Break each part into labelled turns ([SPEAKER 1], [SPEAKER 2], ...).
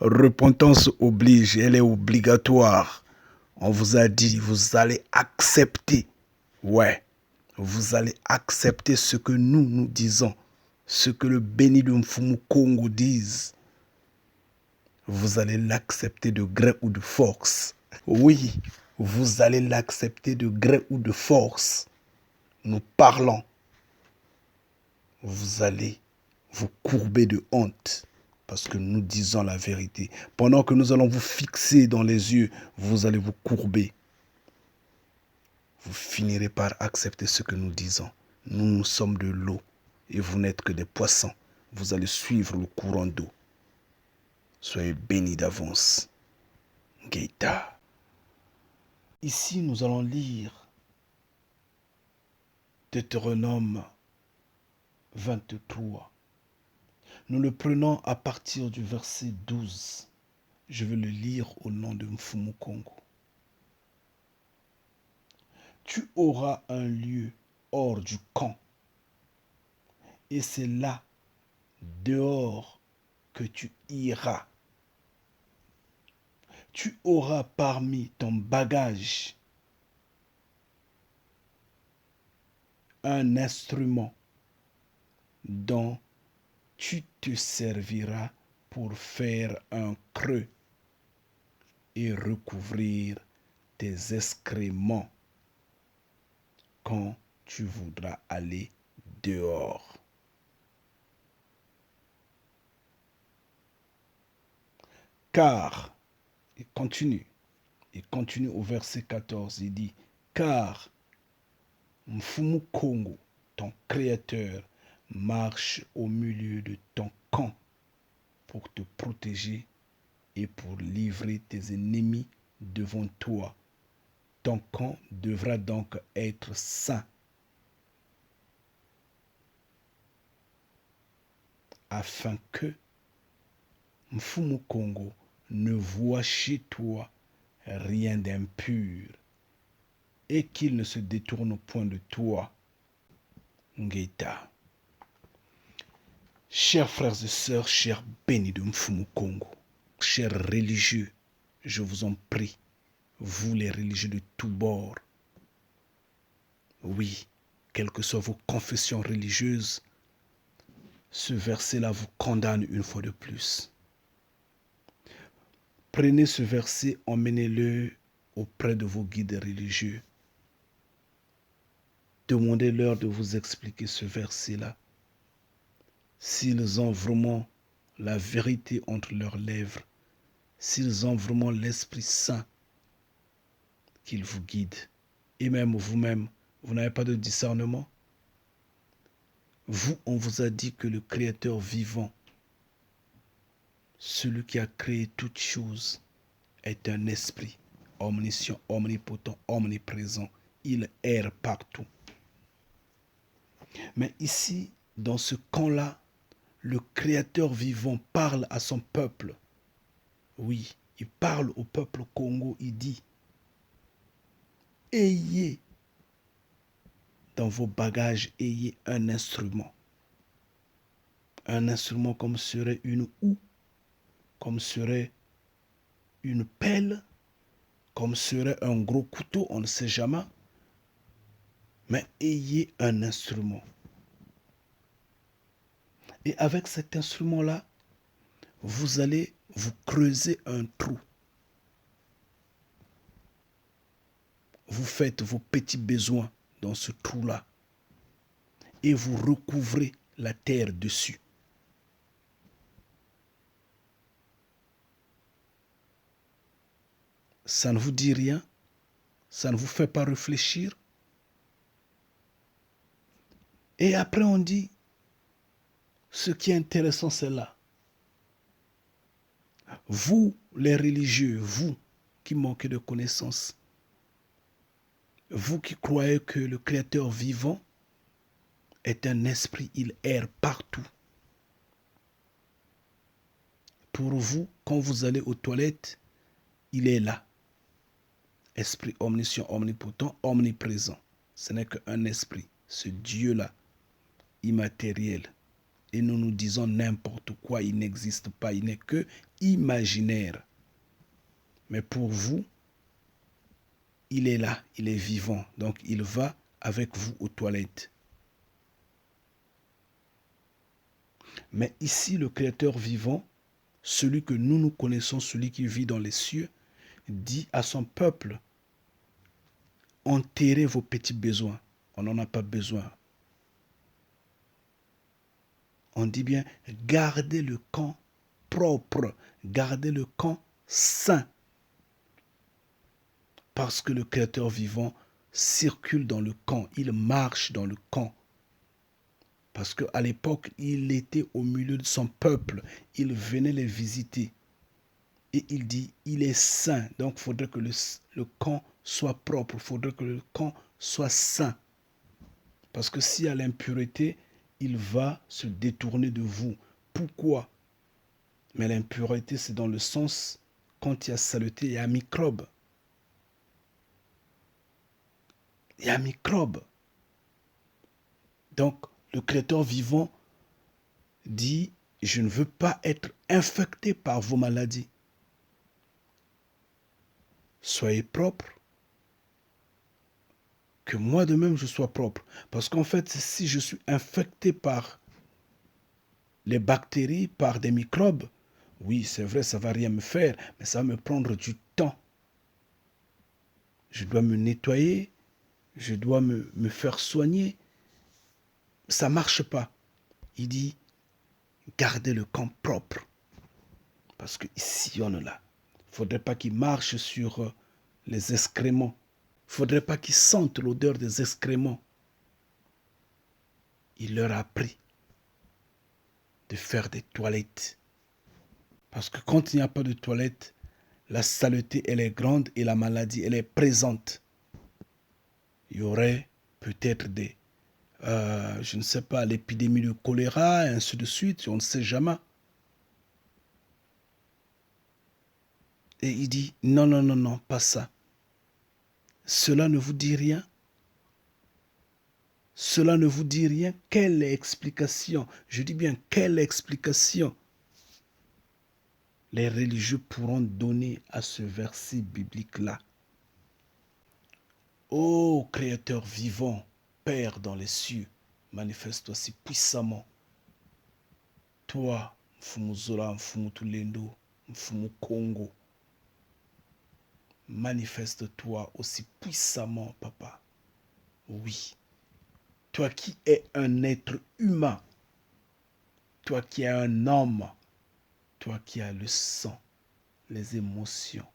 [SPEAKER 1] repentance oblige, elle est obligatoire. On vous a dit, vous allez accepter. Ouais, vous allez accepter ce que nous disons, ce que le béni de Mfumu Kongo dise. Vous allez l'accepter de gré ou de force. Oui, vous allez l'accepter de gré ou de force. Nous parlons. Vous allez vous courber de honte parce que nous disons la vérité. Pendant que nous allons vous fixer dans les yeux, vous allez vous courber. Vous finirez par accepter ce que nous disons. Nous sommes de l'eau et vous n'êtes que des poissons. Vous allez suivre le courant d'eau. Soyez bénis d'avance. Geita. Ici, nous allons lire Deutéronome 23. Nous le prenons à partir du verset 12. Je vais le lire au nom de Mfumu Kongo. Tu auras un lieu hors du camp, et c'est là, dehors, que tu iras. Tu auras parmi ton bagage un instrument dont tu te serviras pour faire un creux et recouvrir tes excréments quand tu voudras aller dehors. Car, il continue au verset 14, il dit, car Mfumu Kongo, ton créateur, marche au milieu de ton camp pour te protéger et pour livrer tes ennemis devant toi. Ton camp devra donc être saint, afin que Mfumu Kongo ne voit chez toi rien d'impur et qu'il ne se détourne point de toi. Ngeta. Chers frères et sœurs, chers bénis de Mfumu Kongo, chers religieux, je vous en prie, vous les religieux de tous bords, oui, quelles que soient vos confessions religieuses, ce verset-là vous condamne une fois de plus. Prenez ce verset, emmenez-le auprès de vos guides religieux. Demandez-leur de vous expliquer ce verset-là. S'ils ont vraiment la vérité entre leurs lèvres, s'ils ont vraiment l'Esprit Saint qu'il vous guide, et même vous-même, vous n'avez pas de discernement. Vous, on vous a dit que le Créateur vivant, celui qui a créé toutes choses, est un esprit omniscient, omnipotent, omniprésent. Il erre partout. Mais ici, dans ce camp-là, le Créateur vivant parle à son peuple. Oui, il parle au peuple Congo, il dit, ayez dans vos bagages, ayez un instrument. Un instrument comme serait une houe, comme serait une pelle, comme serait un gros couteau, on ne sait jamais. Mais ayez un instrument. Et avec cet instrument-là, vous allez vous creuser un trou. Vous faites vos petits besoins dans ce trou-là. Et vous recouvrez la terre dessus. Ça ne vous dit rien? Ça ne vous fait pas réfléchir? Et après on dit, ce qui est intéressant c'est là. Vous, les religieux, vous qui manquez de connaissances, vous qui croyez que le Créateur vivant est un esprit, il erre partout. Pour vous, quand vous allez aux toilettes, il est là. Esprit omniscient, omnipotent, omniprésent. Ce n'est qu'un esprit, ce Dieu-là, immatériel et nous nous disons n'importe quoi, il n'existe pas, il n'est que imaginaire. Mais pour vous, il est là, il est vivant, donc il va avec vous aux toilettes. Mais ici, le Créateur vivant, celui que nous connaissons, celui qui vit dans les cieux, dit à son peuple, enterrez vos petits besoins, on n'en a pas besoin. On dit bien, gardez le camp propre, gardez le camp saint. Parce que le Créateur vivant circule dans le camp, il marche dans le camp. Parce qu'à l'époque, il était au milieu de son peuple, il venait les visiter. Et il dit, il est saint, donc il faudrait que le camp soit propre, il faudrait que le camp soit saint. Parce que s'il y a l'impureté, il va se détourner de vous. Pourquoi? Mais l'impureté, c'est dans le sens, quand il y a saleté, il y a un microbe. Il y a un microbe. Donc, le Créateur vivant dit, je ne veux pas être infecté par vos maladies. Soyez propres, que moi de même je sois propre. Parce qu'en fait, si je suis infecté par les bactéries, par des microbes, oui, c'est vrai, ça ne va rien me faire, mais ça va me prendre du temps. Je dois me nettoyer, je dois me faire soigner. Ça ne marche pas. Il dit, gardez le camp propre. Parce qu'il sillonne là. Il ne faudrait pas qu'il marche sur les excréments. Il ne faudrait pas qu'ils sentent l'odeur des excréments. Il leur a appris de faire des toilettes. Parce que quand il n'y a pas de toilette, la saleté, elle est grande et la maladie, elle est présente. Il y aurait peut-être je ne sais pas, l'épidémie de choléra, et ainsi de suite, on ne sait jamais. Et il dit, non, non, non, non, pas ça. Cela ne vous dit rien? Cela ne vous dit rien? Quelle explication? Je dis bien, quelle explication les religieux pourront donner à ce verset biblique-là? Ô Créateur vivant, Père dans les cieux, manifeste-toi si puissamment. Toi, Mfumu Zola, Mfumu Tulendo, Mfumu Congo, manifeste-toi aussi puissamment, Papa. Oui. Toi qui es un être humain, toi qui es un homme, toi qui as le sang, les émotions,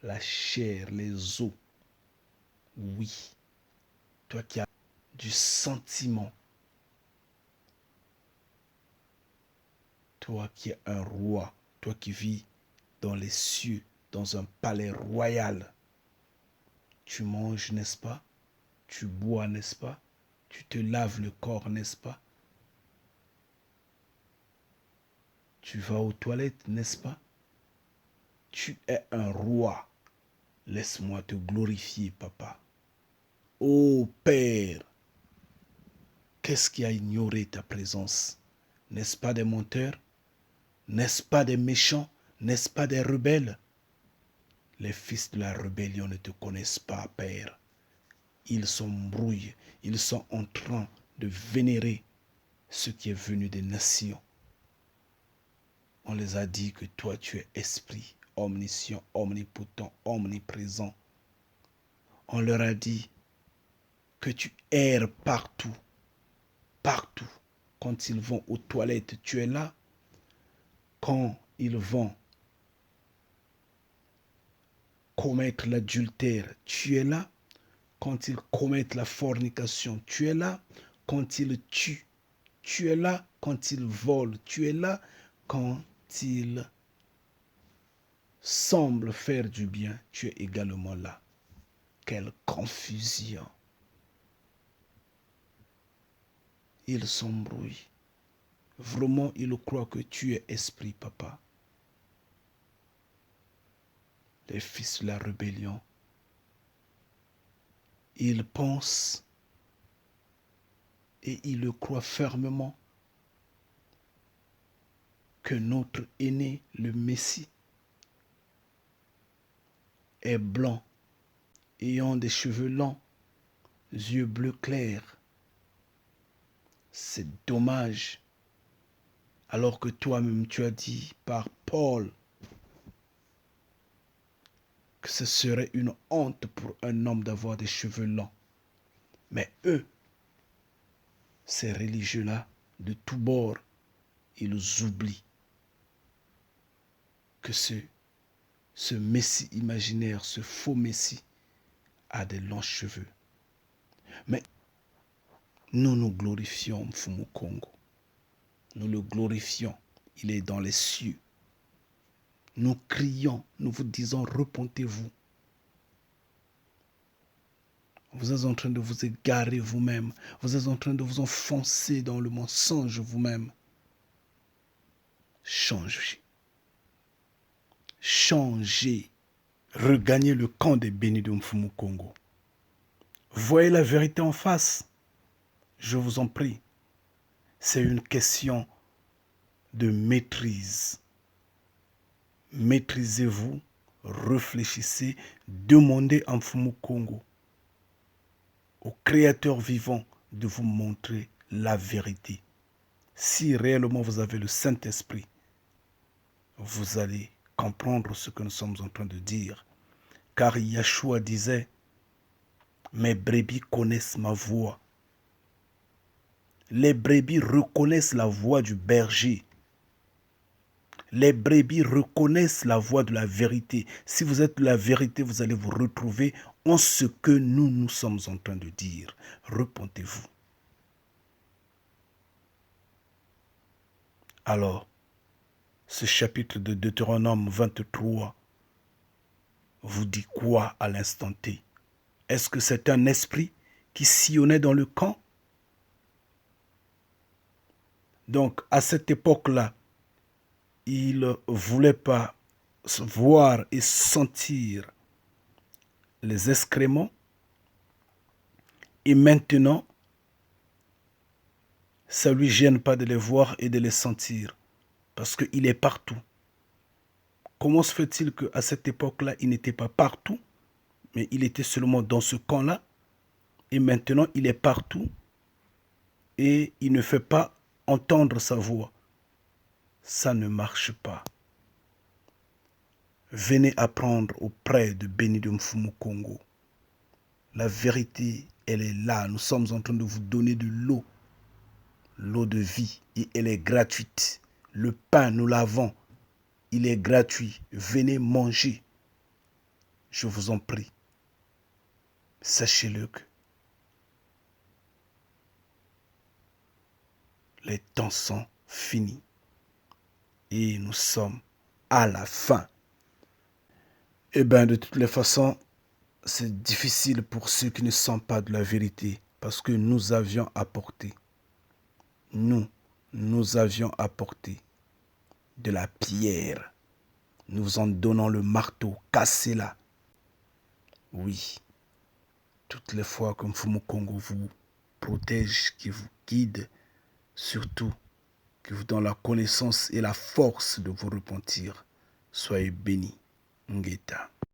[SPEAKER 1] la chair, les os. Oui. Toi qui as du sentiment. Toi qui es un roi, toi qui vis dans les cieux, dans un palais royal. Tu manges, n'est-ce pas? Tu bois, n'est-ce pas? Tu te laves le corps, n'est-ce pas? Tu vas aux toilettes, n'est-ce pas? Tu es un roi. Laisse-moi te glorifier, papa. Ô Père, qu'est-ce qui a ignoré ta présence? N'est-ce pas des menteurs? N'est-ce pas des méchants? N'est-ce pas des rebelles? Les fils de la rébellion ne te connaissent pas, Père. Ils s'embrouillent, ils sont en train de vénérer ce qui est venu des nations. On les a dit que toi tu es esprit, omniscient, omnipotent, omniprésent. On leur a dit que tu erres partout, partout. Quand ils vont aux toilettes, tu es là. Quand ils vont commettre l'adultère, tu es là. Quand ils commettent la fornication, tu es là. Quand ils tuent, tu es là. Quand ils volent, tu es là. Quand ils semblent faire du bien, tu es également là. Quelle confusion! Ils s'embrouillent. Vraiment, ils croient que tu es esprit, papa. Les fils de la rébellion. Ils pensent et ils le croient fermement que notre aîné, le Messie, est blanc, ayant des cheveux longs, yeux bleus clairs. C'est dommage, alors que toi-même tu as dit par Paul que ce serait une honte pour un homme d'avoir des cheveux longs. Mais eux, ces religieux-là, de tous bords, ils oublient que ce Messie imaginaire, ce faux Messie, a des longs cheveux. Mais nous nous glorifions Mfumu Kongo. Nous le glorifions. Il est dans les cieux. Nous crions, nous vous disons, repentez-vous. Vous êtes en train de vous égarer vous-même. Vous êtes en train de vous enfoncer dans le mensonge vous-même. Changez. Changez. Regagnez le camp des bénis de Mfumu Kongo. Voyez la vérité en face. Je vous en prie. C'est une question de maîtrise. Maîtrisez-vous, réfléchissez, demandez à Mfumu Kongo, au Créateur vivant, de vous montrer la vérité. Si réellement vous avez le Saint-Esprit, vous allez comprendre ce que nous sommes en train de dire. Car Yeshua disait, mes brebis connaissent ma voix. Les brebis reconnaissent la voix du berger. Les brebis reconnaissent la voix de la vérité. Si vous êtes de la vérité, vous allez vous retrouver en ce que nous sommes en train de dire. Repentez-vous. Alors, ce chapitre de Deutéronome 23 vous dit quoi à l'instant T? Est-ce que c'est un esprit qui sillonnait dans le camp? Donc, à cette époque-là, il ne voulait pas voir et sentir les excréments. Et maintenant, ça ne lui gêne pas de les voir et de les sentir. Parce qu'il est partout. Comment se fait-il qu'à cette époque-là, il n'était pas partout, mais il était seulement dans ce camp-là? Et maintenant, il est partout et il ne fait pas entendre sa voix. Ça ne marche pas. Venez apprendre auprès de Béni de Mfumu Kongo. La vérité, elle est là. Nous sommes en train de vous donner de l'eau. L'eau de vie. Et elle est gratuite. Le pain, nous l'avons. Il est gratuit. Venez manger. Je vous en prie. Sachez-le que les temps sont finis. Et nous sommes à la fin. Eh bien, de toutes les façons, c'est difficile pour ceux qui ne sont pas de la vérité. Parce que nous avions apporté. Nous avions apporté de la pierre. Nous vous en donnons le marteau. Cassez-la. Oui. Toutes les fois que Mfumu Kongo vous protège, qui vous guide, surtout qui vous donne la connaissance et la force de vous repentir. Soyez bénis. Ngeta.